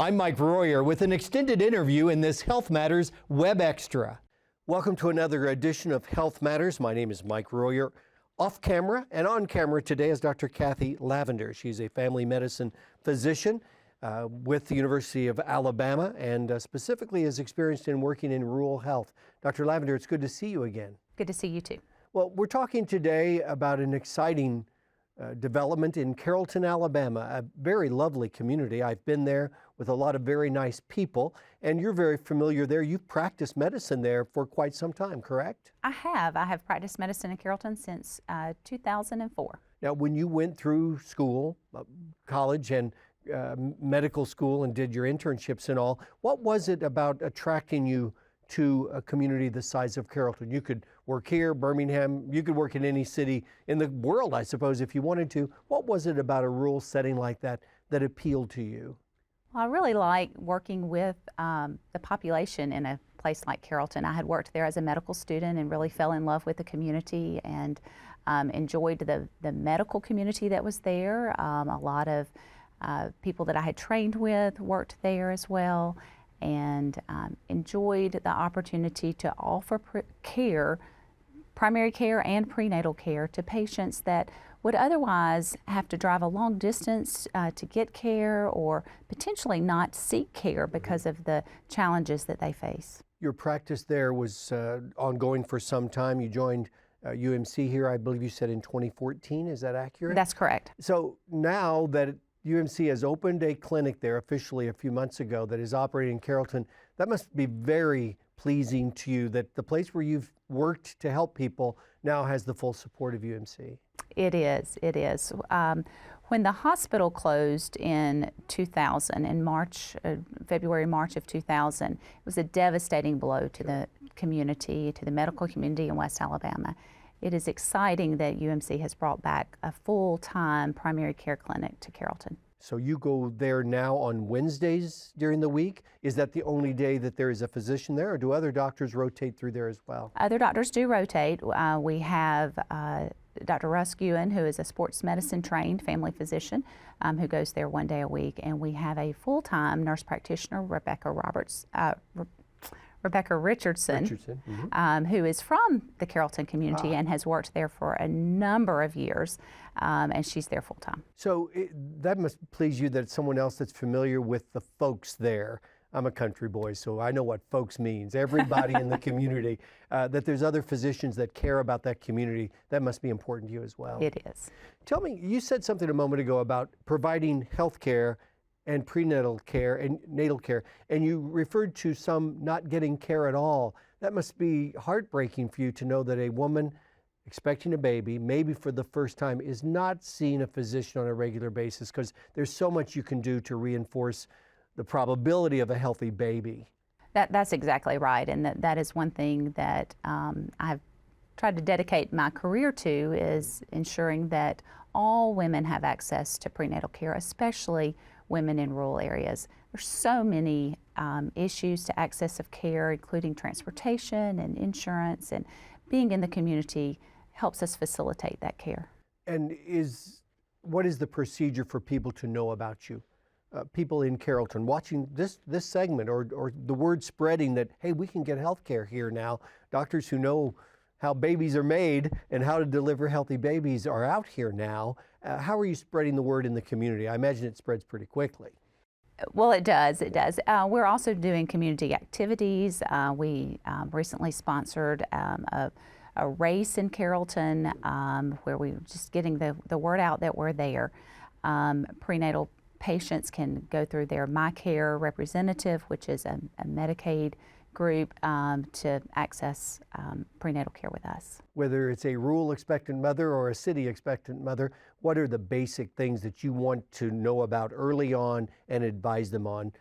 I'm Mike Royer with an extended interview in this Health Matters Web Extra. Welcome to another edition of Health Matters. My name is Mike Royer. Off camera and on camera today is Dr. Kathy Lavender. She's a family medicine physician with the University of Alabama and specifically is experienced in working in rural health. Dr. Lavender, it's good to see you again. Good to see you too. Well, we're talking today about an exciting development in Carrollton, Alabama, a very lovely community. I've been there with a lot of very nice people, and you're very familiar there. You've practiced medicine there for quite some time, correct? I have practiced medicine in Carrollton since 2004. Now, when you went through school, college and medical school and did your internships and all, what was it about attracting you to a community the size of Carrollton? You could work here, Birmingham, you could work in any city in the world, I suppose, if you wanted to. What was it about a rural setting like that that appealed to you? Well, I really like working with the population in a place like Carrollton. I had worked there as a medical student and really fell in love with the community and enjoyed the medical community that was there. A lot of people that I had trained with worked there as well, and enjoyed the opportunity to offer care, primary care and prenatal care, to patients that would otherwise have to drive a long distance to get care or potentially not seek care because of the challenges that they face. Your practice there was ongoing for some time. You joined UMC here, I believe you said in 2014, is that accurate? That's correct. So now that UMC has opened a clinic there officially a few months ago that is operating in Carrollton, that must be very pleasing to you that the place where you've worked to help people now has the full support of UMC. It is. When the hospital closed in 2000, in February, March of 2000, it was a devastating blow to the community, to the medical community in West Alabama. It is exciting that UMC has brought back a full-time primary care clinic to Carrollton. So you go there now on Wednesdays during the week? Is that the only day that there is a physician there, or do other doctors rotate through there as well? Other doctors do rotate. We have Dr. Russ Ewan, who is a sports medicine trained family physician who goes there one day a week, and we have a full-time nurse practitioner, Rebecca Richardson, mm-hmm. Who is from the Carrollton community and has worked there for a number of years, and she's there full-time. So that must please you that it's someone else that's familiar with the folks there. I'm a country boy, so I know what folks means. Everybody in the community, that there's other physicians that care about that community, that must be important to you as well. It is. Tell me, you said something a moment ago about providing health care and prenatal care and natal care, and you referred to some not getting care at all. That must be heartbreaking for you to know that a woman expecting a baby, maybe for the first time, is not seeing a physician on a regular basis, because there's so much you can do to reinforce the probability of a healthy baby. That's exactly right, and that is one thing that I've tried to dedicate my career to, is ensuring that all women have access to prenatal care, especially women in rural areas. There's so many issues to access of care, including transportation and insurance, and being in the community helps us facilitate that care. And what is the procedure for people to know about you? People in Carrollton watching this segment, or the word spreading that, hey, we can get health care here now. Doctors who know how babies are made and how to deliver healthy babies are out here now. How are you spreading the word in the community? I imagine it spreads pretty quickly. Well, it does. We're also doing community activities. We recently sponsored a race in Carrollton where we're just getting the word out that we're there. Prenatal patients can go through their MyCare representative, which is a Medicaid group, to access prenatal care with us. Whether it's a rural expectant mother or a city expectant mother, what are the basic things that you want to know about early on and advise them on?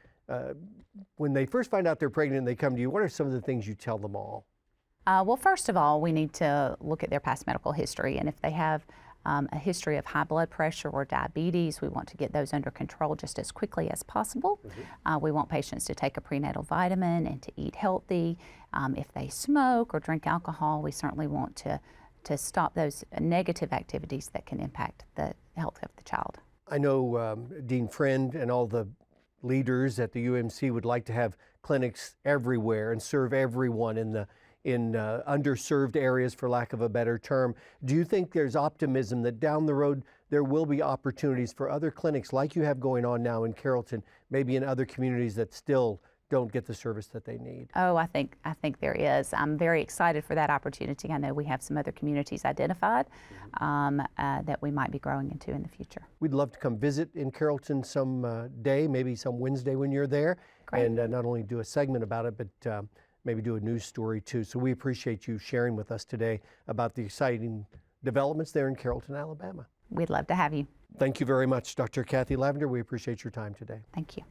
When they first find out they're pregnant and they come to you, what are some of the things you tell them all? Well, first of all, we need to look at their past medical history, and if they have a history of high blood pressure or diabetes, we want to get those under control just as quickly as possible. Mm-hmm. We want patients to take a prenatal vitamin and to eat healthy. If they smoke or drink alcohol, we certainly want to stop those negative activities that can impact the health of the child. I know Dean Friend and all the leaders at the UMC would like to have clinics everywhere and serve everyone in underserved areas, for lack of a better term. Do you think there's optimism that down the road there will be opportunities for other clinics like you have going on now in Carrollton, maybe in other communities that still don't get the service that they need? Oh, I think there is. I'm very excited for that opportunity. I know we have some other communities identified that we might be growing into in the future. We'd love to come visit in Carrollton some day, maybe some Wednesday when you're there, Great. and not only do a segment about it, but maybe do a news story too. So we appreciate you sharing with us today about the exciting developments there in Carrollton, Alabama. We'd love to have you. Thank you very much, Dr. Kathy Lavender. We appreciate your time today. Thank you.